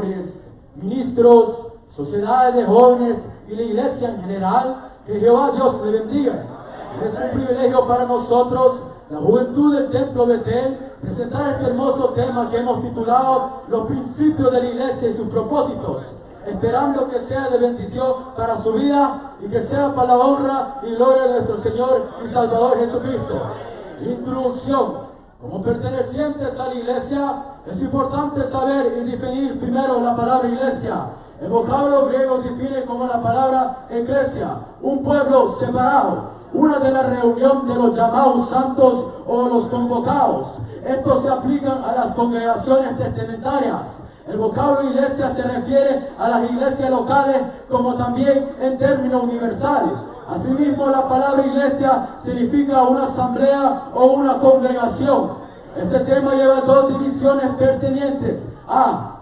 pastores, ministros, sociedades de jóvenes y la iglesia en general. Que Jehová Dios le bendiga. Es un privilegio para nosotros, la juventud del Templo Betel, presentar este hermoso tema que hemos titulado Los principios de la iglesia y sus propósitos, esperando que sea de bendición para su vida y que sea para la honra y gloria de nuestro Señor y Salvador Jesucristo. Introducción. Como pertenecientes a la iglesia, es importante saber y definir primero la palabra iglesia. El vocablo griego define como la palabra eclesia, un pueblo separado, una de la reunión de los llamados santos o los convocados. Estos se aplican a las congregaciones testamentarias. El vocablo iglesia se refiere a las iglesias locales como también en término universal. Asimismo, la palabra iglesia significa una asamblea o una congregación. Este tema lleva dos divisiones pertinentes.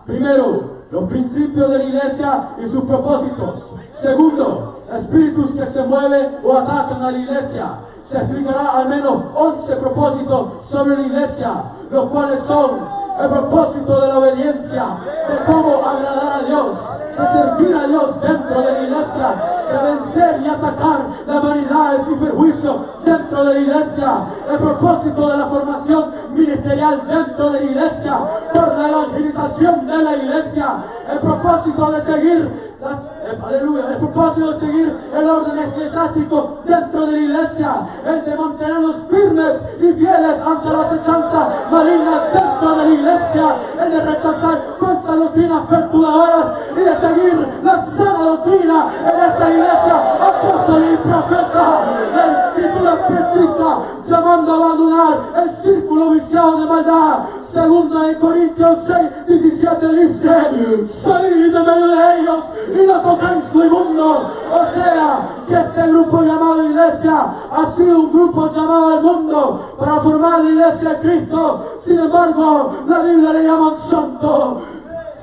Primero, los principios de la iglesia y sus propósitos. Segundo, espíritus que se mueven o atacan a la iglesia. Se explicará al menos 11 propósitos sobre la iglesia, los cuales son el propósito de la obediencia, de cómo agradar a Dios, de servir a Dios dentro de la iglesia, de vencer y atacar las vanidades y perjuicios dentro de la iglesia, el propósito de la formación ministerial dentro de la iglesia, por la evangelización de la iglesia, el propósito de seguir el propósito de seguir el orden eclesiástico dentro de la iglesia, el de mantenernos firmes y fieles ante la acechanza maligna dentro de la iglesia, el de rechazar falsas doctrinas perturbadoras y de seguir la sana doctrina en esta iglesia, apóstoles y profetas. La escritura precisa llamando a abandonar el círculo viciado de maldad. Segunda de Corintios 6:17 dice: salid de medio de ellos y no tocáis lo inmundo. O sea, que este grupo llamado iglesia ha sido un grupo llamado al mundo para formar la iglesia de Cristo. Sin embargo, la Biblia le llama santo.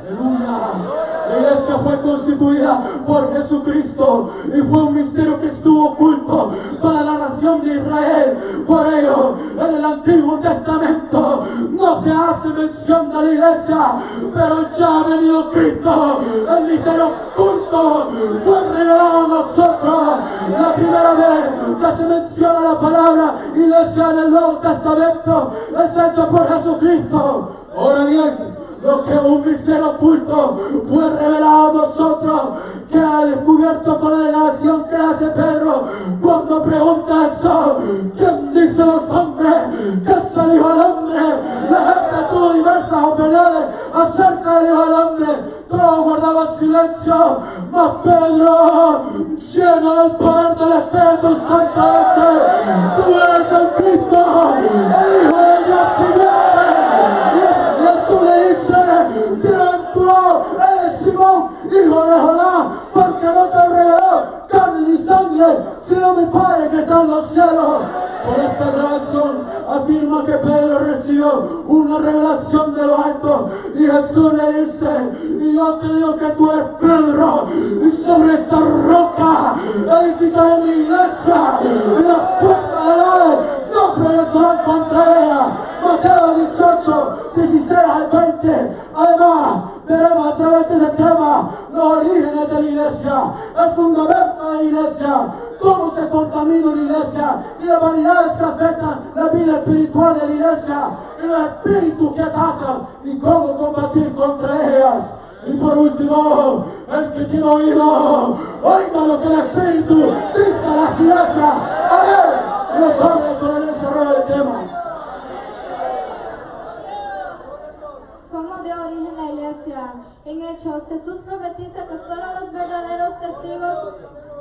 Aleluya. La iglesia fue constituida por Jesucristo y fue un misterio que estuvo oculto para la nación de Israel. Por ello, en el Antiguo Testamento no se hace mención de la iglesia, pero ya ha venido Cristo. El misterio oculto fue revelado a nosotros. La primera vez que se menciona la palabra iglesia en el Nuevo Testamento es hecha por Jesucristo. Ahora bien, lo que un misterio oculto fue revelado a nosotros, que ha descubierto con la declaración que hace Pedro cuando pregunta eso: ¿quién dice los hombres que es el Hijo del Hombre? La gente tuvo diversas opiniones acerca del Hijo del Hombre. Todos guardaban silencio, mas Pedro, lleno del poder del Espíritu Santo, dice: tú eres el Cristo, el Hijo del Dios viviente. Y Jesús le dice: bienaventurado eres Simón, hijo de Jonás, porque no te reveló carne ni sangre, sino mi Padre que está en los cielos. Por esta razón afirma que Pedro recibió una revelación de lo alto, y Jesús le dice: y yo te digo que tú eres Pedro, y sobre esta roca edificaré mi iglesia, y las puertas del Hades no prevalecerán contra ella. Mateo 18:16 al 20. Además, veremos a través de este tema los orígenes de la iglesia, el fundamento de la iglesia, cómo se contamina la iglesia y las vanidades que afectan la vida espiritual de la iglesia y los espíritus que atacan y cómo combatir contra ellas. Y por último, el que tiene oído, oiga lo que el Espíritu dice a las iglesias. Amén. Los hombres con el desarrollo del tema. ¿Cómo dio origen la iglesia? En Hechos, Jesús profetiza que solo los verdaderos testigos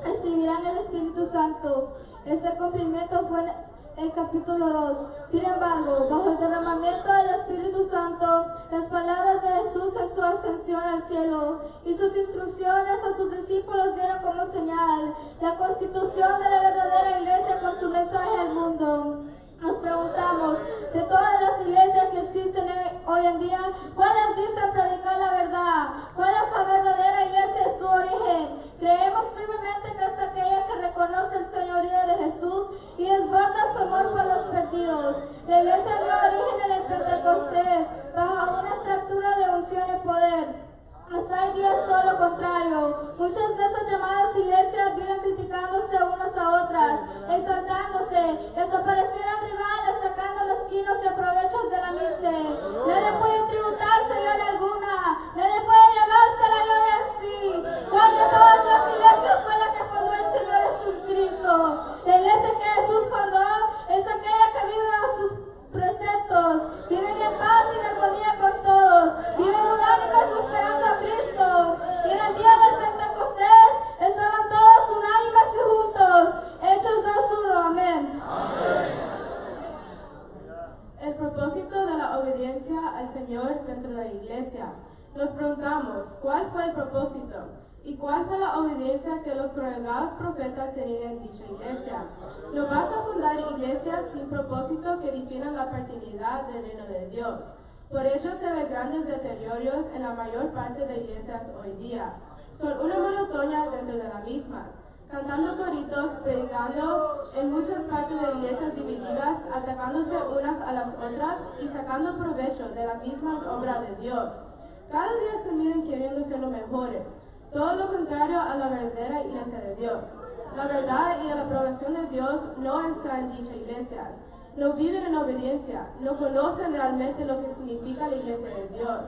recibirán el Espíritu Santo. Este cumplimiento fue en el capítulo 2. Sin embargo, bajo el derramamiento del Espíritu Santo, las palabras de Jesús en su ascensión al cielo y sus instrucciones a sus discípulos dieron como señal la constitución de la verdadera iglesia con su mensaje al mundo. Nos preguntamos, de todas las iglesias que existen hoy en día, ¿cuáles dicen predicar la verdad? ¿Cuál es la verdadera iglesia en su origen? Creemos firmemente que es aquella que reconoce el señorío de Jesús y desborda su amor por los perdidos. La iglesia dio origen en el Pentecostés, bajo una estructura de unción y poder. es todo lo contrario. Muchas de estas llamadas iglesias viven criticándose unas a otras, exaltándose, desaparecieron rivales, sacando los quinos y aprovechos de la mise. Nadie puede tributarse gloria alguna, nadie puede llevarse la gloria en sí. ¿Cuál de todas las iglesias fue la que fundó el Señor Jesucristo? La iglesia que Jesús fundó es aquella que vive bajo sus preceptos, viven en paz y en armonía con todos, viven unánimes esperando a Cristo. Y en el día del Pentecostés estaban todos unánimes y juntos. Hechos 2:1, amén. El propósito de la obediencia al Señor dentro de la iglesia. Nos preguntamos, ¿cuál fue el propósito? ¿Y cuál fue la obediencia que los congregados profetas tenían en dicha iglesia? No vas a fundar iglesias sin propósito que definan la paternidad del reino de Dios. Por ello se ven grandes deterioros en la mayor parte de iglesias hoy día. Son una monotonía dentro de las mismas, cantando coritos, predicando en muchas partes de iglesias divididas, atacándose unas a las otras y sacando provecho de la misma obra de Dios. Cada día se miden queriendo ser los mejores, todo lo contrario a la verdadera iglesia de Dios. La verdad y la aprobación de Dios no está en dichas iglesias. No viven en obediencia, no conocen realmente lo que significa la iglesia de Dios.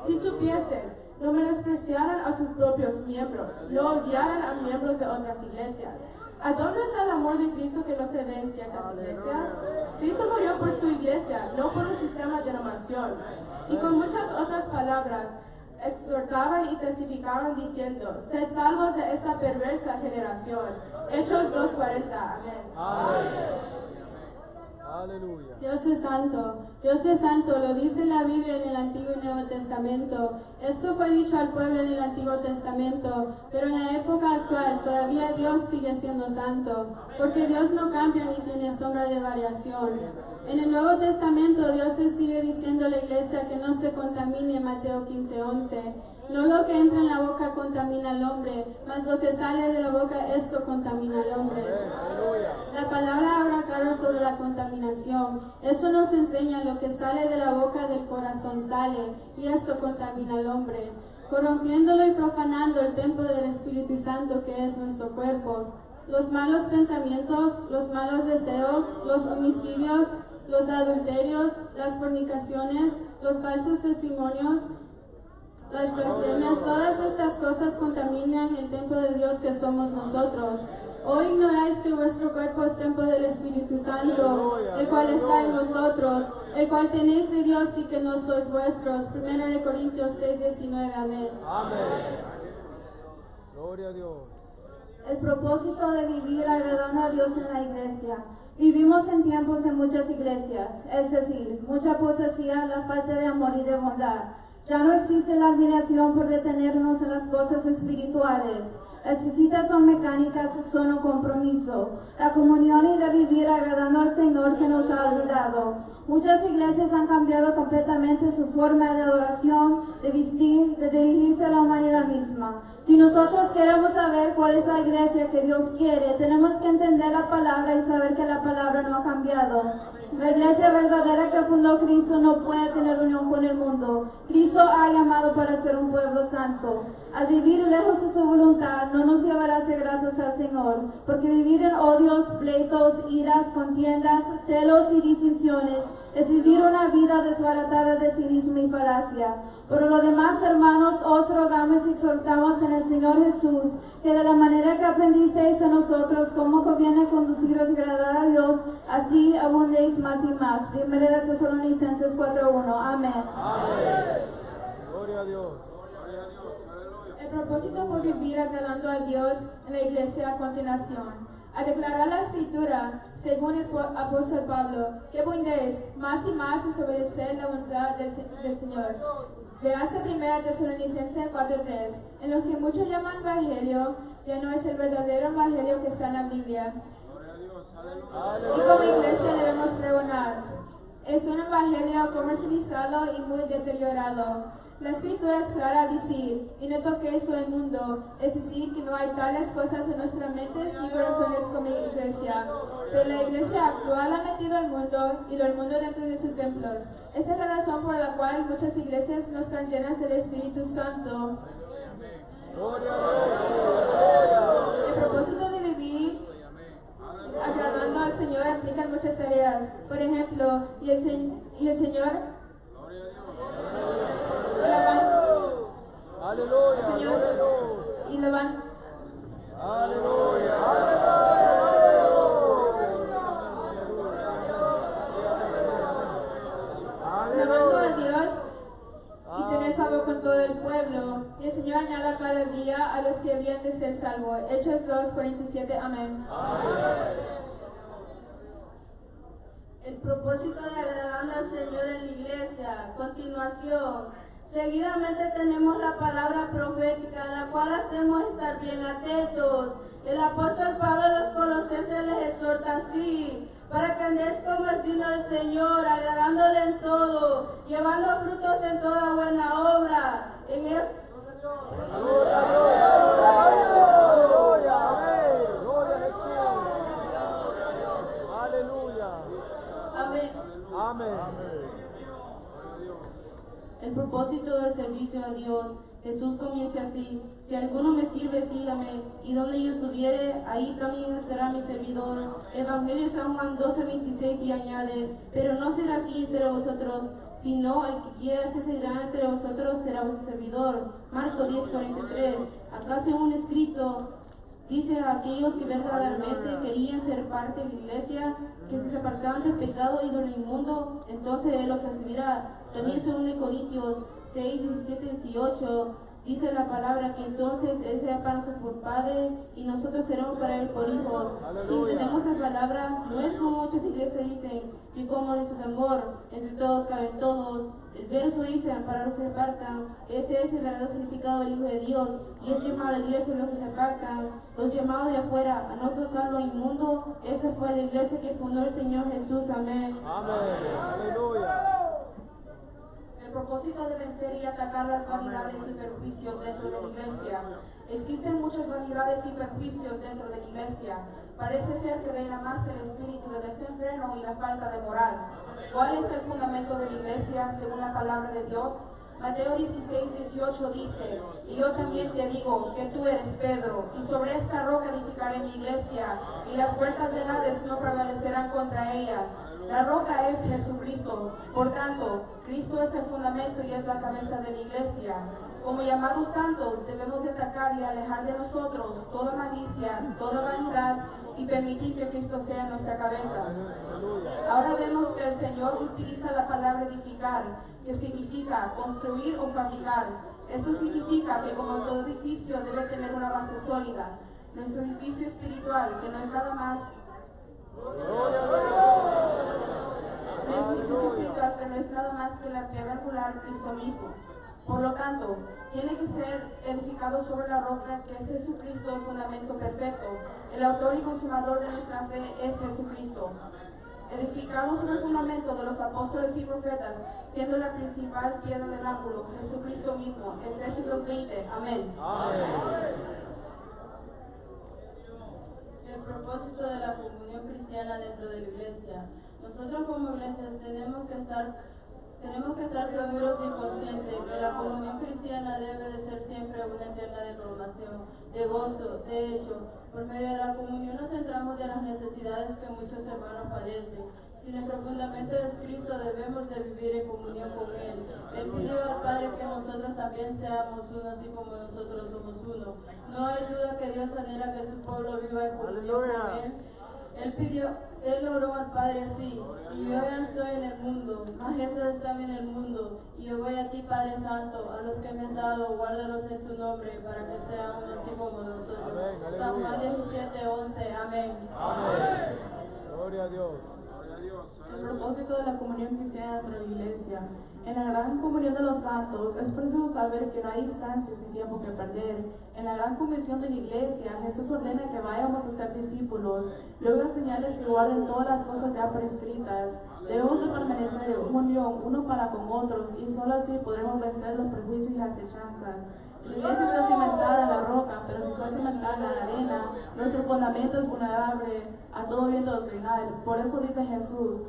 Si supiesen, no menospreciaran a sus propios miembros, no odiaran a miembros de otras iglesias. ¿A dónde está el amor de Cristo que no se ve en ciertas iglesias? Cristo murió por su iglesia, no por un sistema de denominación. Y con muchas otras palabras, exhortaban y testificaban diciendo, sed salvos de esta perversa generación. Hechos 2:40. Amén. Aleluya. Dios es santo, lo dice la Biblia en el Antiguo y Nuevo Testamento. Esto fue dicho al pueblo en el Antiguo Testamento, pero en la época actual todavía Dios sigue siendo santo, porque Dios no cambia ni tiene sombra de variación. En el Nuevo Testamento Dios le sigue diciendo a la iglesia que no se contamine, Mateo 15:11. No lo que entra en la boca contamina al hombre, mas lo que sale de la boca, esto contamina al hombre. La palabra habla claro sobre la contaminación. Eso nos enseña lo que sale de la boca del corazón sale, y esto contamina al hombre, corrompiéndolo y profanando el templo del Espíritu Santo que es nuestro cuerpo. Los malos pensamientos, los malos deseos, los homicidios, los adulterios, las fornicaciones, los falsos testimonios, las blasfemias, todas estas cosas contaminan el templo de Dios que somos nosotros. ¿O ignoráis que vuestro cuerpo es templo del Espíritu Santo, el cual está en vosotros, el cual tenéis de Dios y que no sois vuestros? 1 Corintios 6:19, amén. Amén. Gloria a Dios. El propósito de vivir agradando a Dios en la iglesia. Vivimos en tiempos de muchas iglesias, es decir, mucha apostasía, la falta de amor y de bondad. Ya no existe la admiración por detenernos en las cosas espirituales. Las visitas son mecánicas, son un compromiso. La comunión y de vivir agradando al Señor se nos ha olvidado. Muchas iglesias han cambiado completamente su forma de adoración, de vestir, de dirigirse a la humanidad misma. Si nosotros queremos saber cuál es la iglesia que Dios quiere, tenemos que entender la palabra y saber que la palabra no ha cambiado. La iglesia verdadera que fundó Cristo no puede tener unión con el mundo. Cristo ha llamado para ser un pueblo santo. Al vivir lejos de su voluntad, no nos llevará a ser gratos al Señor, porque vivir en odios, pleitos, iras, contiendas, celos y disensiones es vivir una vida desbaratada de cinismo y falacia. Por lo demás, hermanos, os rogamos y exhortamos en el Señor Jesús, que de la manera que aprendisteis a nosotros cómo conviene conduciros y agradar a Dios, así abundéis más y más. 1 Tesalonicenses 4:1. Amén. Amén. Gloria a Dios. El propósito fue vivir agradando a Dios en la iglesia a continuación. A declarar la Escritura, según el apóstol Pablo, que abundéis más y más en obedecer la voluntad del Señor. Véase 1 Tesalonicenses 4:3, en los que muchos llaman evangelio, ya no es el verdadero evangelio que está en la Biblia. Y como iglesia debemos pregonar. Es un evangelio comercializado y muy deteriorado. La Escritura es clara a decir, y no toquéis lo inmundo, es decir, que no hay tales cosas en nuestras mentes ni corazones como iglesia. Pero la iglesia actual ha metido al mundo y lo del mundo dentro de sus templos. Esta es la razón por la cual muchas iglesias no están llenas del Espíritu Santo. Señor. Y la van. Aleluya. Señor. Gloria a Dios. Y la van. Aleluya. Alabando a Dios y tener favor con todo el pueblo. Y el Señor añada cada día a los que habían de ser salvos. Hechos 2:47. Amén. El propósito de agradando al Señor en la iglesia. Continuación. Seguidamente tenemos la palabra profética, en la cual hacemos estar bien atentos. El apóstol Pablo a los colosenses les exhorta así: para que andéis como es digno del Señor, agradándole en todo, llevando frutos en toda buena obra. En el... Gloria a Dios. Aleluya. Amén. Gloria a Jesús. Aleluya. Amén. Amén. El propósito del servicio a Dios. Jesús comienza así: si alguno me sirve, sígame, y donde yo estuviere, ahí también será mi servidor. Evangelio de San Juan 12:26, y añade: pero no será así entre vosotros, sino el que quiera hacerse grande entre vosotros será vuestro servidor. Marcos 10:43. Acá según escrito, dice a aquellos que verdaderamente querían ser parte de la iglesia, que si se apartaban del pecado y del inmundo, entonces Él los recibirá. También según de Corintios 6:17-18, dice la palabra que entonces Él será para nosotros por Padre y nosotros seremos para Él por hijos. Si entendemos esa palabra, no es como muchas iglesias dicen, que como dices amor, entre todos caben todos. El verso dice, para los que se apartan. Ese es el verdadero significado del Hijo de Dios, y es llamado a la iglesia los que se apartan, los llamados de afuera a no tocar lo inmundo. Esa fue la iglesia que fundó el Señor Jesús. Amén. Amén. Aleluya. El propósito de vencer y atacar las vanidades y perjuicios dentro de la iglesia. Existen muchas vanidades y perjuicios dentro de la iglesia. Parece ser que reina más el espíritu de desenfreno y la falta de moral. ¿Cuál es el fundamento de la iglesia según la palabra de Dios? Mateo 16:18 dice: y yo también te digo que tú eres Pedro, y sobre esta roca edificaré mi iglesia, y las puertas del Hades no prevalecerán contra ella. La roca es Jesucristo. Por tanto, Cristo es el fundamento y es la cabeza de la iglesia. Como llamados santos, debemos de atacar y alejar de nosotros toda malicia, toda vanidad, y permitir que Cristo sea nuestra cabeza. Ahora vemos que el Señor utiliza la palabra edificar, que significa construir o fabricar. Esto significa que como todo edificio debe tener una base sólida. Nuestro edificio espiritual, que no es nada más que la piedra angular, Cristo mismo. Por lo tanto, tiene que ser edificado sobre la roca, que es Jesucristo, el fundamento perfecto. El autor y consumador de nuestra fe es Jesucristo. Edificado sobre el fundamento de los apóstoles y profetas, siendo la principal piedra del ángulo, Jesucristo mismo. Efesios 20. Amén. Amén. El propósito de la comunión cristiana dentro de la iglesia. Nosotros como iglesias tenemos que estar seguros y conscientes que la comunión cristiana debe de ser siempre una eterna declamación de gozo. De hecho, por medio de la comunión nos centramos de las necesidades que muchos hermanos padecen. Si nuestro fundamento es Cristo, debemos de vivir en comunión con Él. Él pidió al Padre que nosotros también seamos uno, así como nosotros somos uno. No hay duda que Dios anhela que su pueblo viva en comunión con Él. Él oró al Padre así: y yo ya estoy en el mundo, mas Jesús está en el mundo, y yo voy a ti, Padre Santo, a los que me has dado, guárdalos en tu nombre, para que sean uno así como nosotros. Amén. San Juan 17:11. Amén. Amén. Gloria a Dios. El propósito de la comunión cristiana dentro de la iglesia. En la gran comunión de los santos es preciso saber que no hay instancias ni tiempo que perder. En la gran comisión de la iglesia, Jesús ordena que vayamos a ser discípulos, luego enseñarles que guarden todas las cosas ya prescritas. Debemos de permanecer en unión uno para con otros, y solo así podremos vencer los prejuicios y las hechanzas. La iglesia está cimentada en la roca, pero si está cimentada en la arena, nuestro fundamento es vulnerable a todo viento doctrinal. Por eso dice Jesús: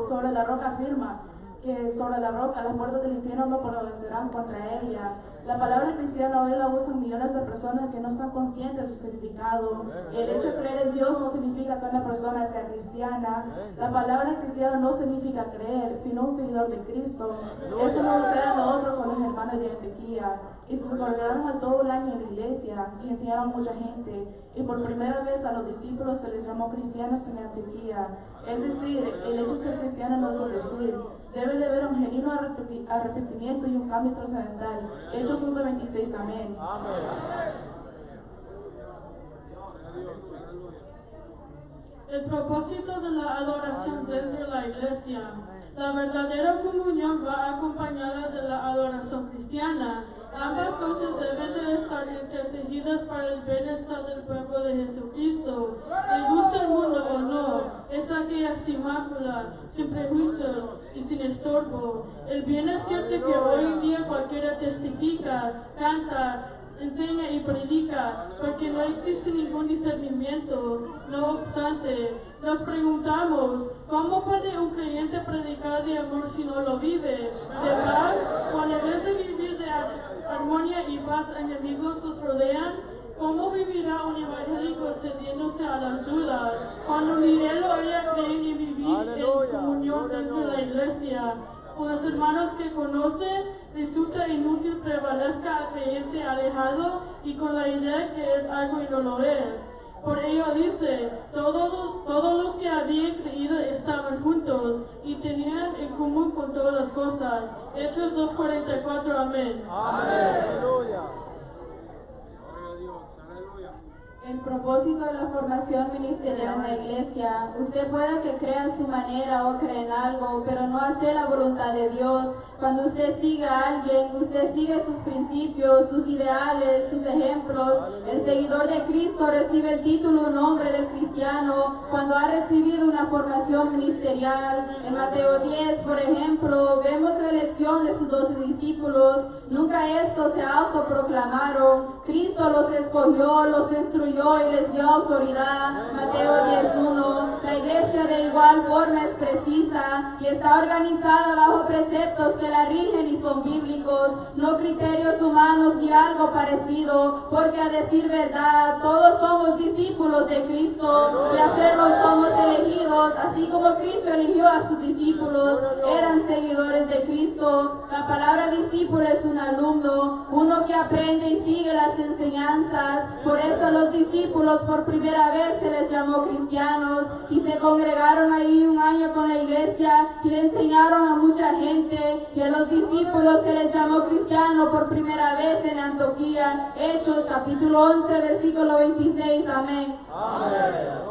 sobre la roca firma. que sobre la roca las puertas del infierno no prevalecerán contra ella. La palabra cristiana hoy la usan millones de personas que no están conscientes de su significado. El hecho de creer en Dios no significa que una persona sea cristiana. La palabra cristiana no significa creer, sino un seguidor de Cristo. Eso no sucede nosotros con los hermanos de Antioquía. Y se congregaron a todo el año en la iglesia y enseñaron a mucha gente. Y por primera vez a los discípulos se les llamó cristianos en Antioquía. Es decir, el hecho de ser cristiano no es un decir. Debe de haber un genuino arrepentimiento y un cambio trascendental. Hechos 11:26, amén. El propósito de la adoración dentro de la iglesia. La verdadera comunión va acompañada de la adoración cristiana. Ambas cosas deben de estar entretejidas para el bienestar del pueblo de Jesucristo. Le gusta el mundo o no, es aquella sin mácula, sin prejuicios y sin estorbo. El bien es cierto que hoy en día cualquiera testifica, canta, enseña y predica, porque no existe ningún discernimiento. No obstante, nos preguntamos, ¿cómo puede un creyente predicar de amor si no lo vive? ¿De paz? Cuando en vez de vivir de armonía y paz, enemigos los rodean. ¿Cómo vivirá un evangélico cediéndose a las dudas? Cuando ni él o ella creen y vivir en comunión dentro de la iglesia. Con los hermanos que conocen, resulta inútil prevalezca al creyente alejado y con la idea que es algo y no lo es. Por ello dice, todos los que habían creído estaban juntos y tenían en común con todas las cosas. Hechos 2:44, amén. Amén. Aleluya. El propósito de la formación ministerial en la iglesia. Usted puede que crea en su manera o cree en algo, pero no hace la voluntad de Dios. Cuando usted sigue a alguien, usted sigue sus principios, sus ideales, sus ejemplos. El seguidor de Cristo recibe el título o nombre del cristiano cuando ha recibido una formación ministerial. En Mateo 10, por ejemplo, vemos la elección de sus 12 discípulos. Nunca estos se autoproclamaron. Cristo los escogió, los instruyó y les dio autoridad. Mateo 10:1. La iglesia de igual forma es precisa y está organizada bajo preceptos que la rigen y son bíblicos, no criterios humanos ni algo parecido, porque a decir verdad, todos somos discípulos de Cristo y a serlo somos elegidos, así como Cristo eligió a sus discípulos, eran seguidores de Cristo. La palabra discípulo es un alumno, uno que aprende y sigue las enseñanzas. Por eso los discípulos por primera vez se les llamó cristianos y se congregaron ahí un año con la iglesia y le enseñaron a mucha gente, y a los discípulos se les llamó cristiano por primera vez en Antioquía. Hechos capítulo 11 versículo 26, amén. Amén.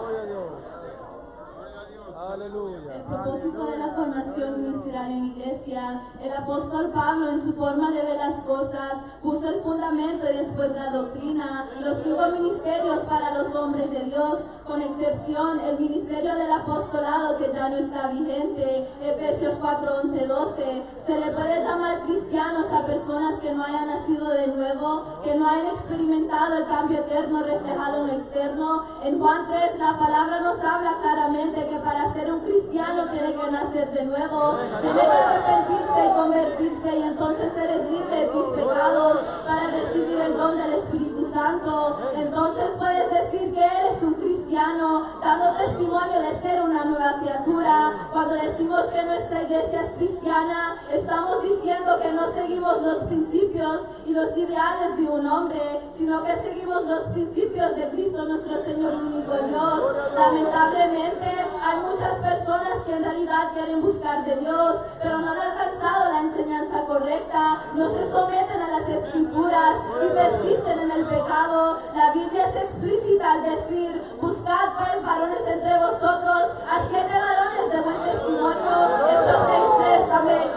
Aleluya. El propósito de la formación ministerial en la iglesia. El apóstol Pablo, en su forma de ver las cosas, puso el fundamento y después la doctrina, los 5 ministerios para los hombres de Dios, con excepción el ministerio del apostolado que ya no está vigente. Efesios 4:11-12. Se le puede llamar cristianos a personas que no hayan nacido de nuevo, que no hayan experimentado el cambio eterno reflejado en lo externo. En Juan 3 la palabra nos habla claramente que para ser un cristiano tiene que nacer de nuevo, tiene que arrepentirse y convertirse, y entonces eres libre de tus pecados para recibir el don del Espíritu Santo. Entonces puedes decir que eres un cristiano, dando testimonio de ser una nueva criatura. Cuando decimos que nuestra iglesia es cristiana, estamos diciendo que no seguimos los principios y los ideales de un hombre, sino que seguimos los principios de Cristo, nuestro Señor único Dios. Lamentablemente hay muchas personas que en realidad quieren buscar de Dios, pero no han alcanzado la enseñanza correcta, no se someten a las escrituras y persisten en el pecado. La Biblia es explícita al decir: buscad pues varones entre vosotros a 7 varones de buen testimonio. Hechos 6:3, amén.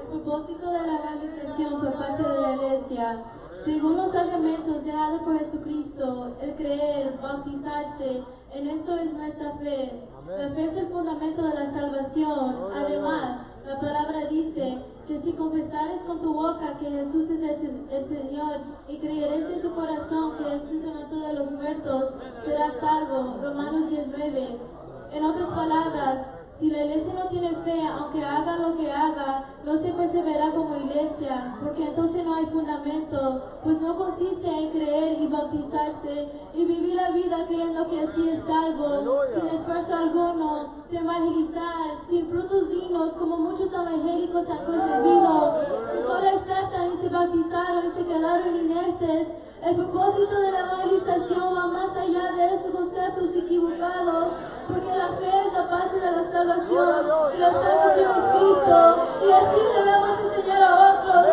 El propósito de la evangelización por parte de la iglesia. Según los argumentos dejados por Jesucristo, el creer, bautizarse, en esto es nuestra fe. La fe es el fundamento de la salvación. Además, la palabra dice que si confesares con tu boca que Jesús es el Señor y creyeres en tu corazón que Jesús levantó de los muertos, serás salvo. Romanos 10:9. En otras palabras, Si la iglesia no tiene fe, aunque haga lo que haga, no se persevera como iglesia, porque entonces no hay fundamento, pues no consiste en creer y bautizarse y vivir la vida creyendo que así es salvo, sin esfuerzo alguno, sin evangelizar, sin frutos dignos, como muchos evangélicos han concebido, que solo aceptan y se bautizaron y se quedaron inertes. El propósito de la evangelización va más allá de esos conceptos equivocados, porque la fe es la base de la salvación, y la salvación es Cristo, y así debemos enseñar a otros.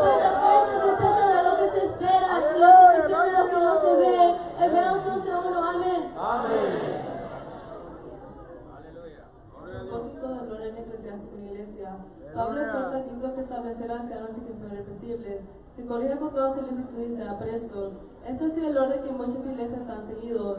Pues la fe es la certeza de lo que se espera y la convicción de lo que no se ve. Hebreos 11:1. Amén. El propósito del orden eclesiástico en la iglesia. Pablo exhorta a Tito que establecer ancianos y que fueran irrepresibles, que corrija con toda solicitud y sea prestos. Este ha sido el orden que muchas iglesias han seguido.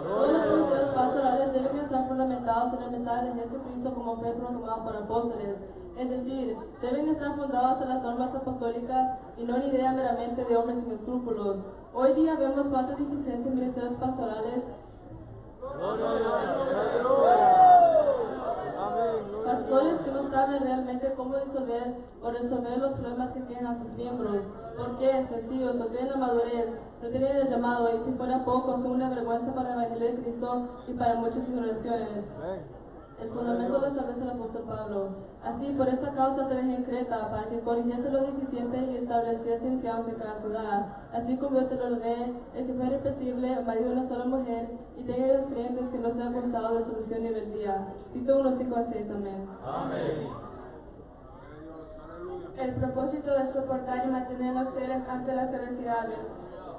Todos los ministerios pastorales deben estar fundamentados en el mensaje de Jesucristo como fue proclamado por apóstoles, es decir, deben estar fundados en las normas apostólicas y no en idea meramente de hombres sin escrúpulos. Hoy día vemos cuánta deficiencia en ministerios pastorales. Pastores que no saben realmente cómo disolver o resolver los problemas que tienen a sus miembros, porque sencillos, no tienen la madurez, no tienen el llamado, y si fuera poco, son una vergüenza para el Evangelio de Cristo y para muchas generaciones. El fundamento lo establece el apóstol Pablo. Así, por esta causa te dejé en Creta, para que corrigiese lo deficiente y estableciese ancianos en cada ciudad. Así como yo te lo ordené, el que fue irrepresible, marido de una sola mujer, y tenga los creyentes que no sean causados de solución y rebeldía. Tito 1:5-6. Amén. Amén. El propósito de soportar y mantenernos fieles ante las adversidades.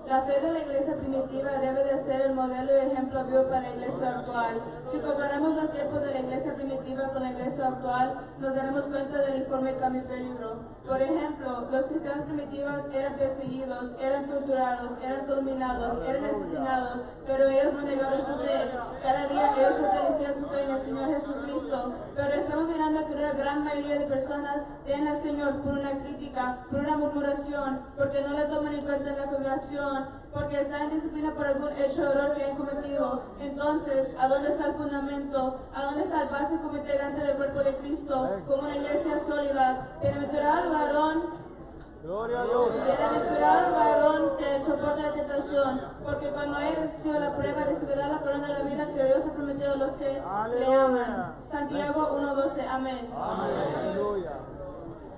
La fe de la iglesia primitiva debe de ser el modelo y ejemplo vivo para la iglesia actual. Si comparamos los tiempos de la iglesia primitiva con la iglesia actual, nos daremos cuenta del informe cambio y peligro. Por ejemplo, los cristianos primitivos eran perseguidos, eran torturados, eran culminados, eran asesinados, pero ellos no negaron su fe. Cada día ellos fortalecían su fe en el Señor Jesucristo. Pero estamos mirando que una gran mayoría de personas tienen al Señor por una crítica, por una murmuración, porque no le toman en cuenta en la congregación, porque están en disciplina por algún hecho de error que han cometido. Entonces, ¿a dónde está el fundamento? ¿A dónde está el básico integrante del cuerpo de Cristo? Como una iglesia sólida. Bienaventurado varón, Gloria a Dios. bienaventurado varón que soporta la tentación, porque cuando haya resistido la prueba recibirá la corona de la vida que Dios ha prometido a los que le aman. Santiago 1:12. Amén. Aleluya.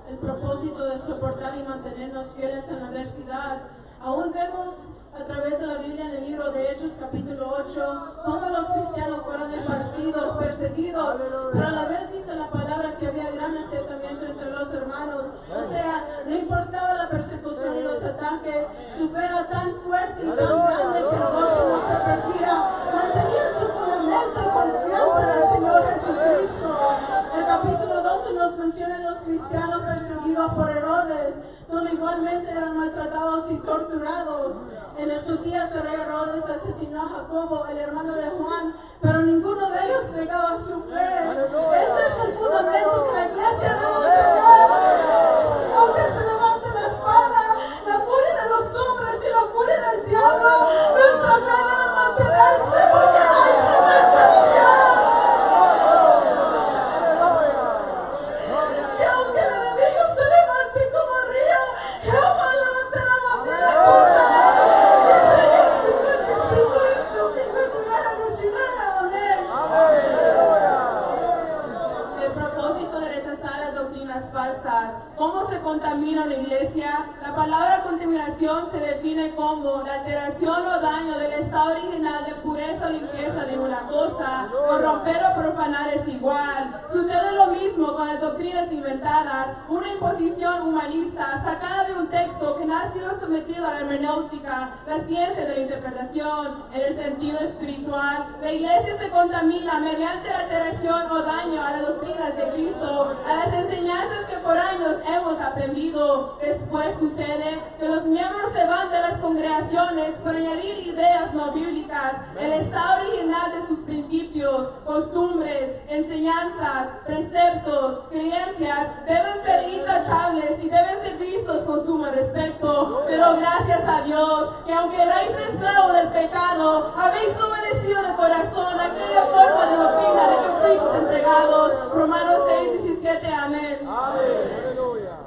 El propósito de soportar y mantenernos fieles en la adversidad. Aún vemos a través de la Biblia en el libro de Hechos capítulo 8 cómo los cristianos fueron esparcidos, perseguidos, pero a la vez dice la palabra que había gran acercamiento entre los hermanos. O sea, no importaba la persecución y los ataques, su fe era tan fuerte y tan grande que el gozo no se perdía. Mantenía su fundamento y confianza en el Señor Jesucristo. El capítulo 12 nos menciona los cristianos perseguidos por Herodes, donde igualmente eran maltratados y torturados. En estos días el rey Herodes asesinó a Jacobo, el hermano de Juan, pero ninguno de ellos negaba su fe. Ese es el fundamento que la iglesia debe tener. Aunque se levante la espada, la furia de los hombres y la furia del diablo, nuestra fe debe mantenerse porque hay promesa de Dios. Y aunque el enemigo se levante como río, Jehová levantará bandera contra él. Isaías 55 y 59. Amén. El propósito de rechazar las doctrinas falsas. ¿Cómo se contamina una iglesia? La palabra contaminación se define como la alteración o daño del estado original de pureza o limpieza de una cosa. Corromper o profanar es igual. Sucede lo mismo con las doctrinas inventadas, una imposición humanista sacada de un texto que no ha sido sometido a la hermenéutica, la ciencia de la interpretación. En el sentido espiritual, la iglesia se contamina mediante la alteración o daño a las doctrinas de Cristo, a las enseñanzas que por años hemos aprendido. Después sucede que los miembros se van de las congregaciones por añadir ideas no bíblicas. El estado original de sus principios, costumbres, enseñanzas, preceptos, creencias deben ser intachables y deben ser vistos con sumo respeto. Pero gracias a Dios que aunque erais esclavos del pecado, habéis obedecido de corazón aquella forma de doctrina de que hijos entregados. Romanos 6:17, amén. Aleluya.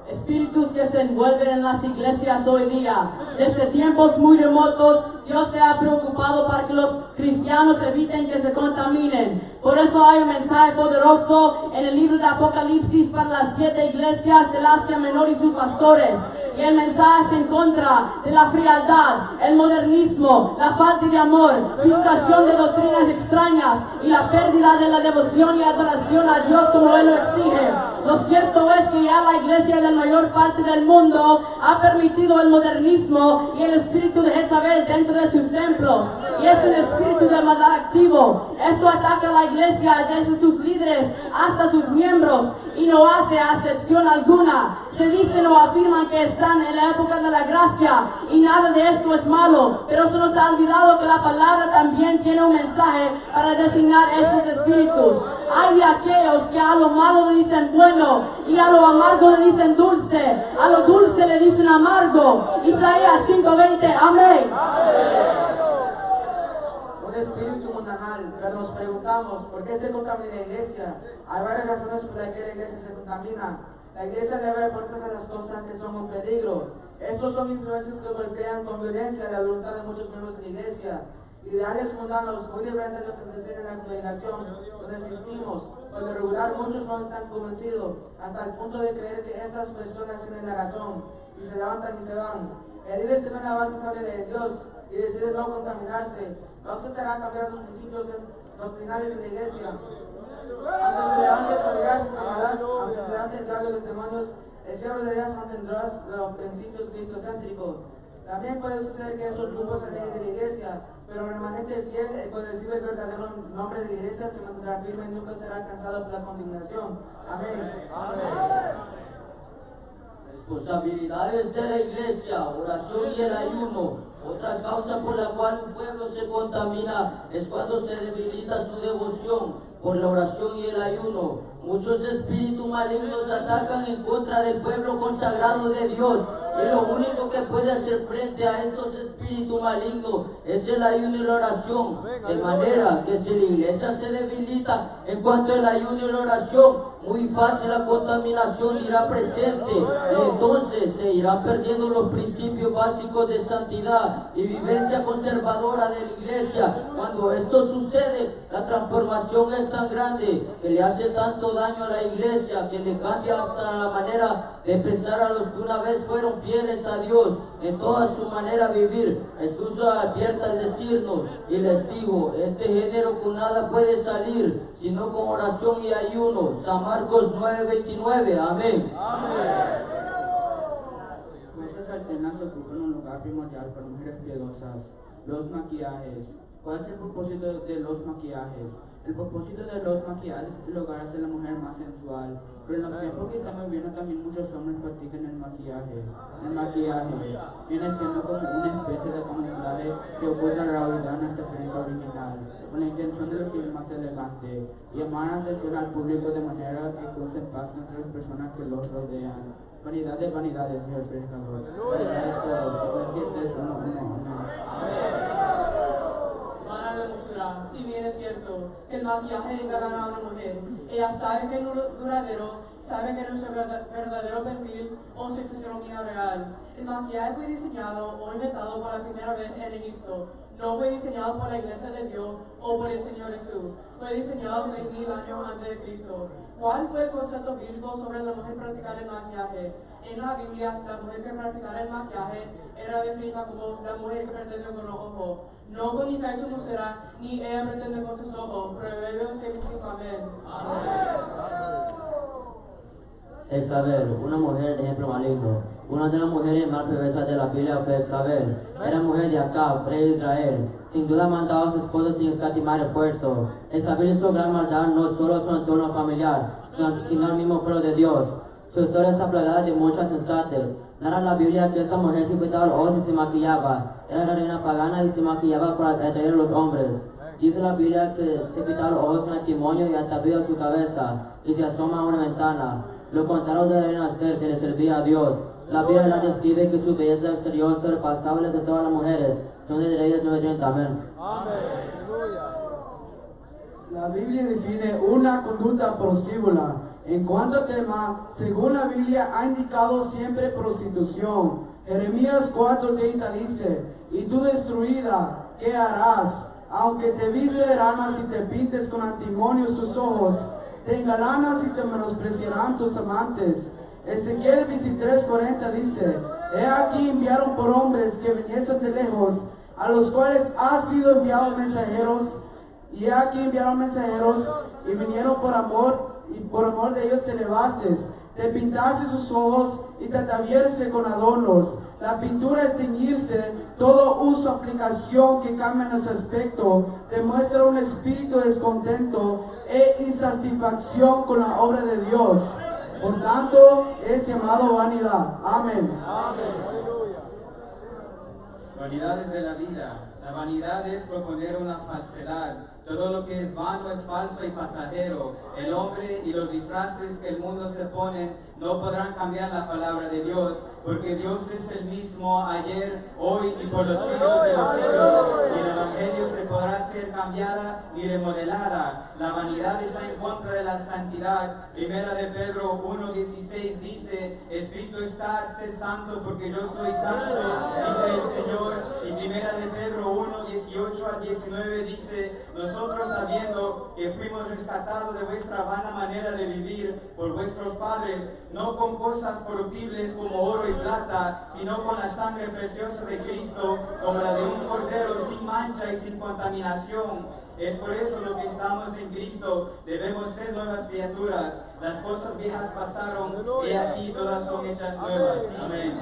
Espíritus que se envuelven en las iglesias hoy día. Desde tiempos muy remotos, Dios se ha preocupado para que los cristianos eviten que se contaminen. Por eso hay un mensaje poderoso en el libro de Apocalipsis para las 7 iglesias del Asia Menor y sus pastores. Y el mensaje es en contra de la frialdad, el modernismo, la falta de amor, filtración de doctrinas extrañas y la pérdida de la devoción y adoración a Dios como Él lo exige. Lo cierto es que ya la iglesia de la mayor parte del mundo ha permitido el modernismo y el espíritu de Jezabel dentro de sus templos. Y es un espíritu de maldad activo. Esto ataca a la iglesia desde sus líderes hasta sus miembros y no hace acepción alguna. Se dicen o afirman que están en la época de la gracia y nada de esto es malo, pero se nos ha olvidado que la palabra también tiene un mensaje para designar esos espíritus. Hay de aquellos que a lo malo le dicen bueno y a lo amargo le dicen dulce, a lo dulce le dicen amargo. Isaías 5:20, amén. Un espíritu mundanal, pero nos preguntamos, ¿por qué se contamina la iglesia? Hay varias razones por las que la iglesia se contamina. La iglesia debe abrir puertas a las cosas que son un peligro. Estos son influencias que golpean con violencia la voluntad de muchos miembros de la iglesia. Ideales mundanos muy diferentes de lo que se enseña en la congregación donde asistimos. Por lo regular muchos no están convencidos hasta el punto de creer que estas personas tienen la razón y se levantan y se van. El líder tiene una base sólida de Dios y decide no contaminarse. No aceptará cambiar los principios doctrinales de la iglesia. Aunque se levante el familiar y señalar, aunque se levante el diablo de los demonios, el siervo de Dios mantendrá los principios cristocéntricos. También puede suceder que estos grupos se alejen de la iglesia, pero el remanente fiel, el que recibe el verdadero nombre de la iglesia, se mantendrá firme y nunca será alcanzado por la contaminación. Amén. Responsabilidades de la iglesia, oración y el ayuno. Otras causas por las cuales un pueblo se contamina es cuando se debilita su devoción por la oración y el ayuno. Muchos espíritus malignos atacan en contra del pueblo consagrado de Dios. Y lo único que puede hacer frente a estos espíritus malignos es el ayuno y la oración. De manera que si la iglesia se debilita en cuanto al ayuno y la oración, muy fácil la contaminación irá presente. Y entonces se irán perdiendo los principios básicos de santidad y vivencia conservadora de la iglesia. Cuando esto sucede, la transformación es tan grande que le hace tanto daño a la iglesia que le cambia hasta la manera de pensar a los que una vez fueron fieles a Dios en toda su manera de vivir. Jesús advierte al decirnos y les dijo: este género con nada puede salir sino con oración y ayuno. San Marcos 9:29, amén. Muchas alternas ocupan un lugar primordial para mujeres piadosas: los maquillajes. ¿Cuál es el propósito de los maquillajes? El propósito de los maquillajes es lograr hacer a la mujer más sensual, pero en los tiempos que estamos viviendo también muchos hombres practican el maquillaje. El maquillaje viene siendo como una especie de camuflaje que oculta la realidad de nuestra apariencia original, con la intención de lucir más elegante y llamar la atención al público de manera que cause paz entre las personas que los rodean. Vanidad de vanidades, dijo el predicador. Vanidad es todo. Eclesiastes 1:1. Si bien es cierto que el maquillaje engañará a una mujer, ella sabe que no es duradero, sabe que no es su verdadero perfil o su fisonomía real. El maquillaje fue diseñado o inventado por la primera vez en Egipto. No fue diseñado por la iglesia de Dios o por el Señor Jesús. Fue diseñado 3000 años antes de Cristo. ¿Cuál fue el concepto bíblico sobre la mujer practicar el maquillaje? En la Biblia, la mujer que practicara el maquillaje era definida como la mujer que pretende con los ojos. No con Isaías su musera, ni ella pretende con sus ojos. Proverbios 6:5, amén. Jezabel, una mujer de ejemplo maligno. Una de las mujeres más perversas de la Biblia fue Jezabel. Era mujer de Acab, rey de Israel. Sin duda mandaba a su esposo sin escatimar esfuerzo. Jezabel hizo gran maldad no solo a su entorno familiar, sino al mismo pueblo de Dios. Su historia está plagada de muchas sensatez. Narra la Biblia que esta mujer se pintaba los ojos y se maquillaba. Era la reina pagana y se maquillaba para atraer a los hombres. Dice la Biblia que se pintaba los ojos con el timoño y atavío a su cabeza y se asoma a una ventana. Lo contaron de la reina Esther, que le servía a Dios. La Biblia la describe que su belleza exterior sobrepasaba las de todas las mujeres. Son de Reyes 9:30, amén. La Biblia define una conducta prostíbula. En cuanto al tema, según la Biblia ha indicado siempre prostitución. Jeremías 4:30 dice, y tú destruida, ¿qué harás? Aunque te viste de ranas y te pintes con antimonios tus ojos, te engalanas y te menospreciarán tus amantes. Ezequiel 23:40 dice, he aquí enviaron por hombres que viniesen de lejos, a los cuales ha sido enviado mensajeros, y he aquí enviaron mensajeros, y vinieron por amor, y por amor de ellos te elevaste, te pintaste sus ojos, y te ataviaste con adornos. La pintura es teñirse, todo uso, aplicación que cambia nuestro aspecto, demuestra un espíritu de descontento e insatisfacción con la obra de Dios. Por tanto, es llamado vanidad. Amén. Vanidades de la vida. La vanidad es proponer una falsedad. Todo lo que es vano es falso y pasajero. El hombre y los disfraces que el mundo se ponen no podrán cambiar la palabra de Dios, porque Dios es el mismo ayer, hoy y por los siglos de los siglos. Y el Evangelio se podrá ser cambiada y remodelada. La vanidad está en contra de la santidad. Primera de Pedro 1:16 dice, escrito está, sed santo porque yo soy santo, dice el Señor. Y Primera de Pedro 1:18-19 dice, nosotros sabiendo que fuimos rescatados de vuestra vana manera de vivir por vuestros padres, no con cosas corruptibles como oro y plata, sino con la sangre preciosa de Cristo, como la de un cordero sin mancha y sin contaminación. Es por eso lo que estamos en Cristo, debemos ser nuevas criaturas. Las cosas viejas pasaron, y aquí todas son hechas nuevas. Amén.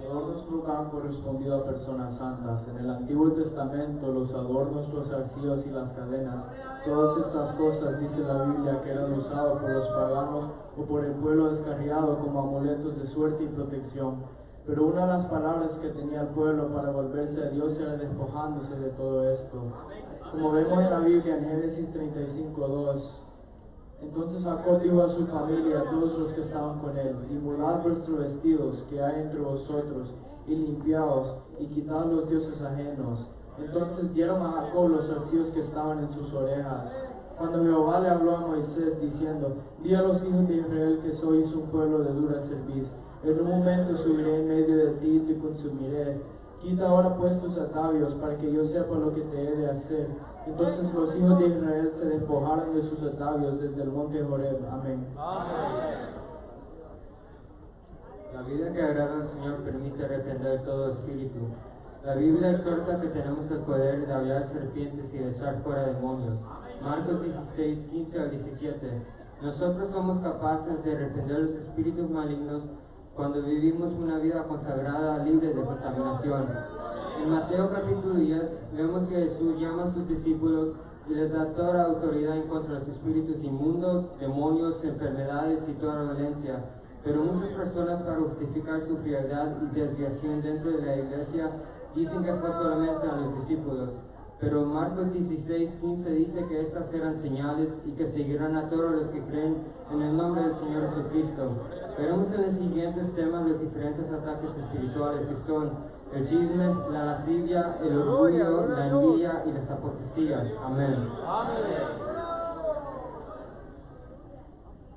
Adornos nunca han correspondido a personas santas. En el Antiguo Testamento, los adornos, los zarcillos y las cadenas, todas estas cosas, dice la Biblia, que eran usados por los paganos o por el pueblo descarriado como amuletos de suerte y protección. Pero una de las palabras que tenía el pueblo para volverse a Dios era despojándose de todo esto. Como vemos en la Biblia, en Génesis 35:2, entonces Jacob dijo a su familia, a todos los que estaban con él, y mudad vuestros vestidos que hay entre vosotros, y limpiaos, y quitad los dioses ajenos. Entonces dieron a Jacob los zarcillos que estaban en sus orejas. Cuando Jehová le habló a Moisés, diciendo, di a los hijos de Israel que sois un pueblo de dura cerviz. En un momento subiré en medio de ti y te consumiré. Quita ahora pues tus atavios, para que yo sepa lo que te he de hacer. Entonces los hijos de Israel se despojaron de sus atavios desde el monte Horeb. Amén. La vida que agrada al Señor permite reprender todo espíritu. La Biblia exhorta que tenemos el poder de hablar serpientes y de echar fuera demonios. Marcos 16:15-17. Nosotros somos capaces de reprender los espíritus malignos cuando vivimos una vida consagrada, libre de contaminación. En Mateo capítulo 10 vemos que Jesús llama a sus discípulos y les da toda la autoridad en contra de los espíritus inmundos, demonios, enfermedades y toda dolencia. Pero muchas personas, para justificar su frialdad y desviación dentro de la iglesia, dicen que fue solamente a los discípulos. Pero Marcos 16:15 dice que estas serán señales y que seguirán a todos los que creen en el nombre del Señor Jesucristo. Veremos en los siguientes temas los diferentes ataques espirituales que son el chisme, la lascivia, el orgullo, la envidia y las apostasías. Amén.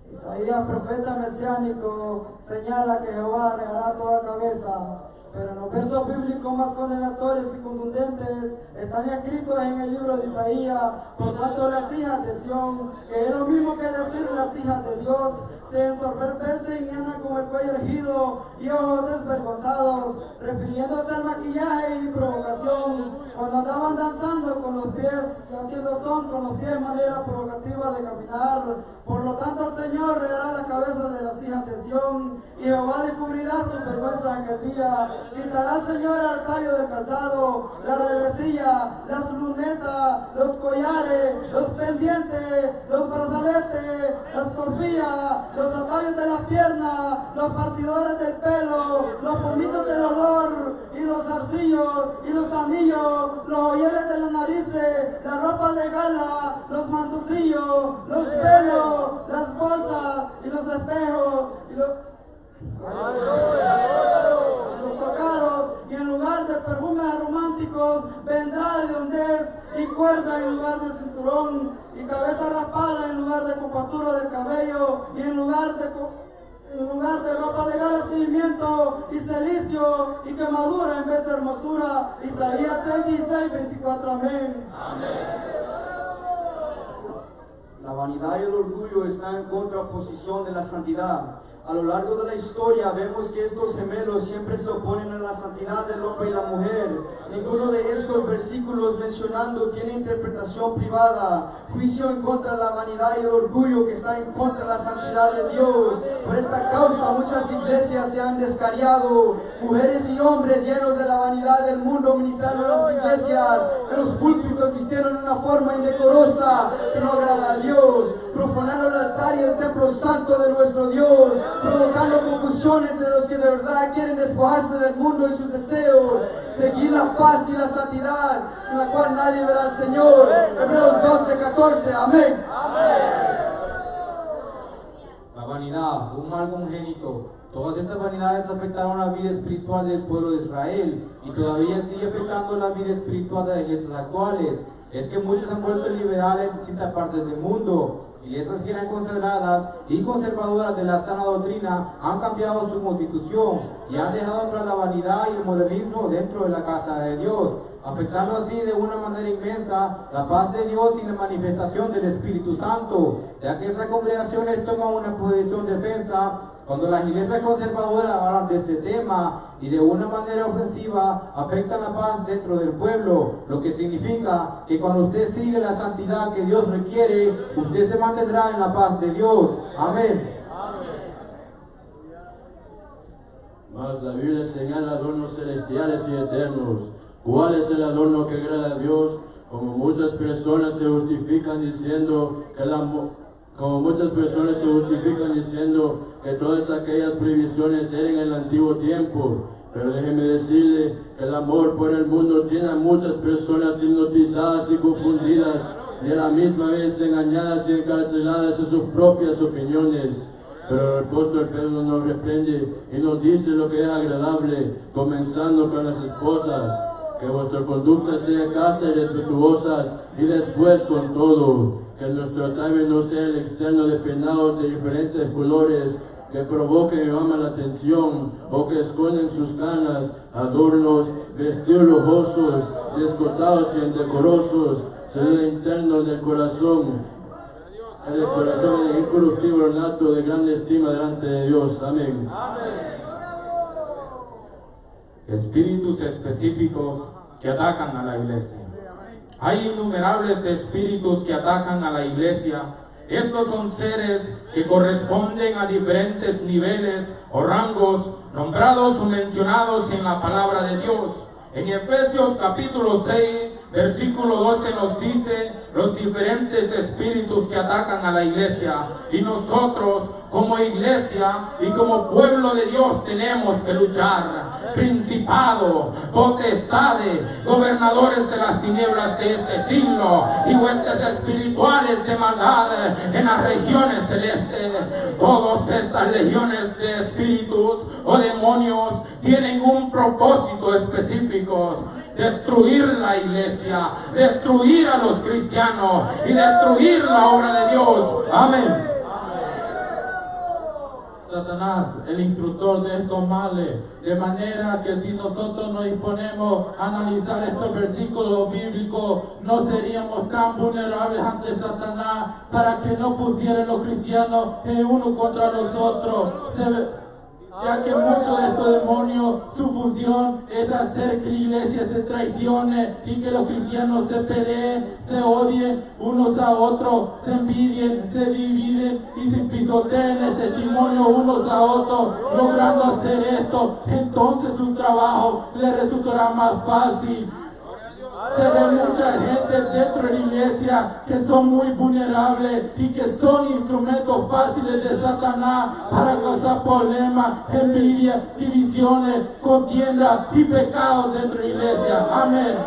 Isaías, profeta mesiánico, señala que Jehová negará toda cabeza. Pero los versos bíblicos más condenatorios y contundentes están escritos en el libro de Isaías, por cuanto las hijas de Sión, que es lo mismo que decir las hijas de Dios, se ensoberbercen y andan con el cuello erguido y ojos desvergonzados, refiriéndose al maquillaje y provocación, cuando andaban danzando con los pies y haciendo son con los pies manera provocativa de caminar. Por lo tanto el Señor regará la cabeza de las hijas de Sión, y Jehová descubrirá su vergüenza en aquel día. Quitará el Señor el tallo del calzado, la redecilla, las lunetas, los collares, los pendientes, los brazaletes, las corbillas, los atallos de las piernas, los partidores del pelo, los pomitos del olor, y los zarcillos, y los anillos, los joyeles de las narices, la ropa de gala, los mantoncillos, los pelos, las bolsas, y los espejos, y los tocados, y en lugar de perfumes románticos vendrá el hondez cabeza raspada en lugar de copatura del cabello y en lugar de ropa de agradecimiento y celicio y quemadura en vez de hermosura. Isaías 36, 24. Amén. La vanidad y el orgullo están en contraposición de la santidad. A lo largo de la historia vemos que estos gemelos siempre se oponen a la santidad del hombre y la mujer. Ninguno de estos versículos mencionando tiene interpretación privada. Juicio en contra de la vanidad y el orgullo que está en contra de la santidad de Dios. Por esta causa muchas iglesias se han descarriado. Mujeres y hombres llenos de la vanidad del mundo ministrando en las iglesias, en los púlpitos vistiendo en una forma indecorosa que no agrada a Dios, profanando el altar y el templo santo de nuestro Dios, provocando confusión entre los que de verdad quieren despojarse del mundo y sus deseos, seguir la paz y la santidad, en la cual nadie verá al Señor. Hebreos 12, 14. Amén. La vanidad, un mal congénito. Todas estas vanidades afectaron la vida espiritual del pueblo de Israel y todavía sigue afectando la vida espiritual de las iglesias actuales. Es que muchos han vuelto liberales en distintas partes del mundo. Iglesias que eran consagradas y conservadoras de la sana doctrina han cambiado su constitución y han dejado entrar la vanidad y el modernismo dentro de la casa de Dios, afectando así de una manera inmensa la paz de Dios y la manifestación del Espíritu Santo, ya que esas congregaciones toman una posición defensa cuando las iglesias conservadoras hablan de este tema y de una manera ofensiva afectan la paz dentro del pueblo, lo que significa que cuando usted sigue la santidad que Dios requiere, usted se mantendrá en la paz de Dios. Amén. Mas la Biblia señala adornos celestiales y eternos. ¿Cuál es el adorno que agrada a Dios? Como muchas personas se justifican diciendo que todas aquellas prohibiciones eran en el antiguo tiempo. Pero déjeme decirle que el amor por el mundo tiene a muchas personas hipnotizadas y confundidas y a la misma vez engañadas y encarceladas en sus propias opiniones. Pero el apóstol Pedro nos reprende y nos dice lo que es agradable, comenzando con las esposas, que vuestra conducta sea casta y respetuosas, y después con todo, que nuestro atavío no sea el externo de peinados de diferentes colores, que provoquen y llamen la atención, o que esconden sus canas, adornos, vestidos lujosos, descotados y indecorosos, sino el interno del corazón, el corazón es incorruptible ornato de grande estima delante de Dios. Amén. Espíritus específicos que atacan a la iglesia. Hay innumerables espíritus que atacan a la iglesia. Estos son seres que corresponden a diferentes niveles o rangos nombrados o mencionados en la palabra de Dios. En Efesios capítulo 6, versículo 12 nos dice los diferentes espíritus que atacan a la iglesia. Y nosotros como iglesia y como pueblo de Dios tenemos que luchar. Principado, potestades, gobernadores de las tinieblas de este siglo y huestes espirituales de maldad en las regiones celestes. Todas estas legiones de espíritus o demonios tienen un propósito específico: destruir la iglesia, destruir a los cristianos y destruir la obra de Dios. Amén. Satanás, el instructor de estos males, de manera que si nosotros nos disponemos a analizar estos versículos bíblicos, no seríamos tan vulnerables ante Satanás para que no pusieran los cristianos en uno contra los otros. Ya que muchos de estos demonios, su función es hacer que la iglesia se traicione y que los cristianos se peleen, se odien unos a otros, se envidien, se dividen y se pisoteen el testimonio unos a otros. Logrando hacer esto, entonces su trabajo le resultará más fácil. Se ve mucha gente dentro de la iglesia que son muy vulnerables y que son instrumentos fáciles de Satanás para causar problemas, envidia, divisiones, contiendas y pecados dentro de la iglesia. Amén.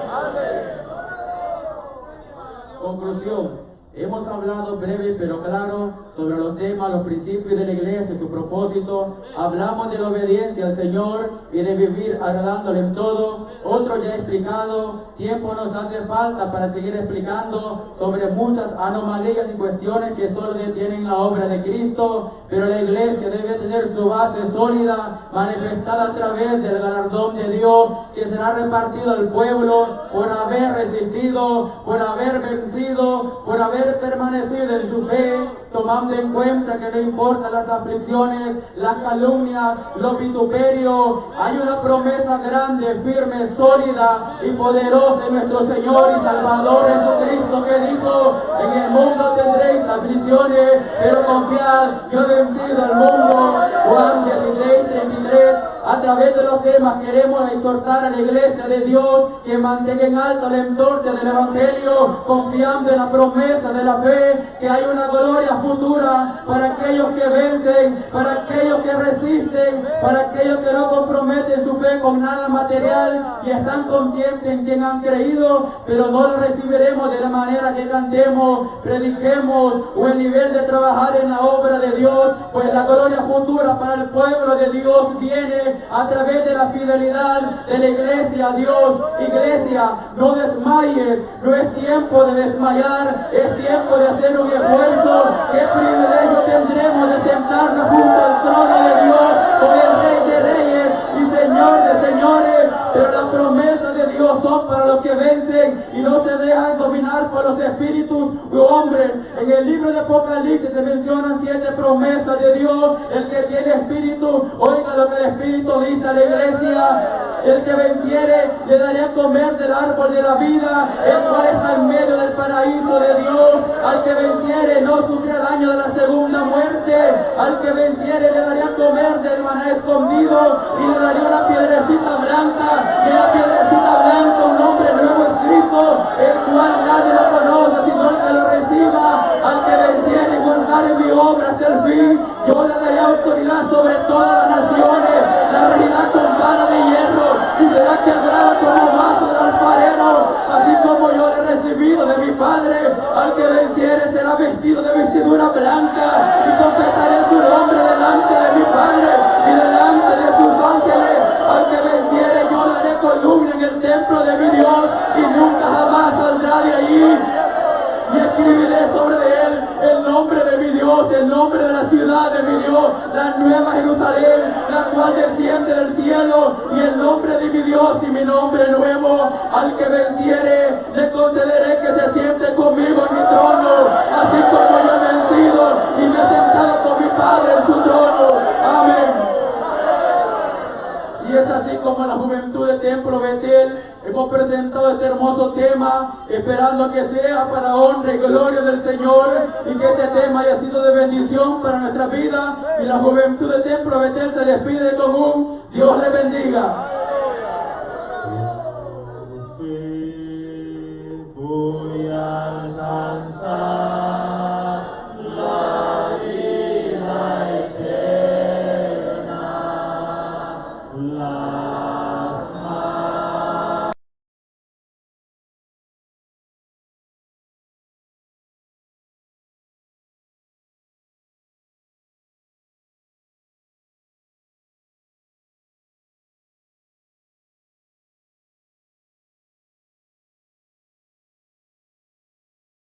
Conclusión. Hemos hablado breve pero claro sobre los temas, los principios de la iglesia, su propósito. Hablamos de la obediencia al Señor y de vivir agradándole en todo. Otro ya he explicado. Tiempo nos hace falta para seguir explicando sobre muchas anomalías y cuestiones que solo detienen la obra de Cristo. Pero la iglesia debe tener su base sólida, manifestada a través del galardón de Dios, que será repartido al pueblo por haber resistido, por haber vencido, por haber permanecido en su fe, tomando en cuenta que no importa las aflicciones, las calumnias, los vituperios, hay una promesa grande, firme, sólida y poderosa en nuestro Señor y Salvador Jesucristo, que dijo: en el mundo tendréis aflicciones, pero confiad, yo he vencido al mundo. Juan 16:33. A través de los temas queremos exhortar a la iglesia de Dios que mantenga en alto la entorcha del Evangelio, confiando en la promesa de la fe, que hay una gloria futura para aquellos que vencen, para aquellos que resisten, para aquellos que no comprometen su fe con nada material y están conscientes en quien han creído, pero no lo recibiremos de la manera que cantemos, prediquemos o el nivel de trabajar en la obra de Dios, pues la gloria futura para el pueblo de Dios viene a través de la fidelidad de la iglesia a Dios. Iglesia, no desmayes, no es tiempo de desmayar, es tiempo de hacer un esfuerzo. Qué privilegio tendremos de sentarnos junto al trono de Dios con el Rey de Reyes y Señor de Señores. Pero las promesas de Dios son para los que vencen y no se dejan dominar por los espíritus u hombres. En el libro de Apocalipsis se mencionan 7 promesas de Dios. El que tiene espíritu, oiga lo que el Espíritu dice a la iglesia: el que venciere le daré a comer del árbol de la vida, el cual está en medio del paraíso de Dios. Al que venciere no sufrirá daño de la segunda muerte. Al que venciere le daré a comer del maná escondido y le daré una piedrecita blanca, y en la piedrecita blanca un nombre nuevo escrito, el cual nadie lo conoce sino el que lo reciba. Al que venciere y guardare mi obra hasta el fin, yo le daré autoridad sobre todas las naciones. La regirá con vara de hierro y será quebrada como vaso del alfarero, así como yo le he recibido de mi Padre. Al que venciere será vestido de vestidura blanca, y confesaré su nombre delante de mi Padre y delante de sus ángeles. Al que venciere yo le haré columna en el templo de mi Dios, y nunca jamás saldrá de allí. Y escribiré sobre él el nombre de mi Dios, el nombre de la ciudad de mi Dios, la nueva Jerusalén, la cual desciende del cielo, y el nombre de mi Dios y mi nombre nuevo. Al que venciere le concederé que se siente conmigo en mi trono, así como yo he vencido y me he sentado con mi Padre en su trono. Amén. Y es así como la juventud de Templo Betel hemos presentado este hermoso tema, esperando que sea para honra y gloria del Señor, y que este tema haya sido de bendición para nuestra vida. Y la juventud de Templo Betel se despide con un Dios le bendiga.